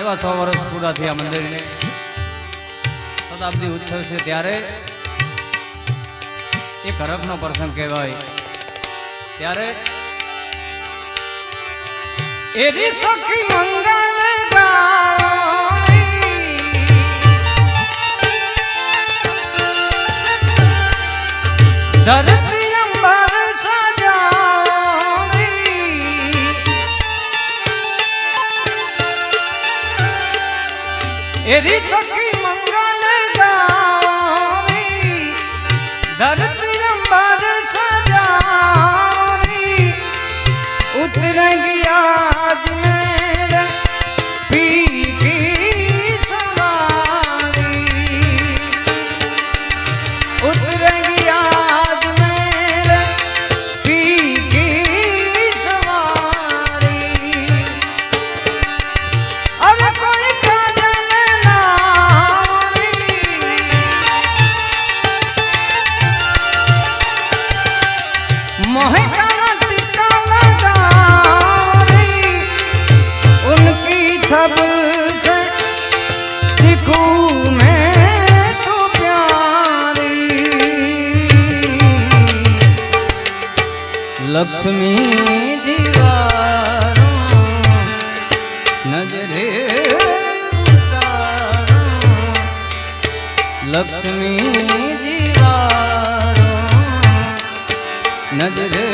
सवा 100 वर्ष पूरा थे मंदिर ने शताब्दी उत्सव से त्यारे एक हरफनो प्रसंग कहवाय त्यारे एरी सखी मंगल गाई धरती अंबर सजाई एरी सखी मंगल गाई धरती अंबर सजाई उतरेंगी आज मेरे पी की सवारी उतरेंगी आज मेरे पी की सवारी अरे कोई काजल लारी मोहे काला टिका लगारी उनकी छब से दिखूं मैं तो प्यारी लक्ष्मी जीवारो नजरे उतारो लक्ष्मी जीवारो नजरे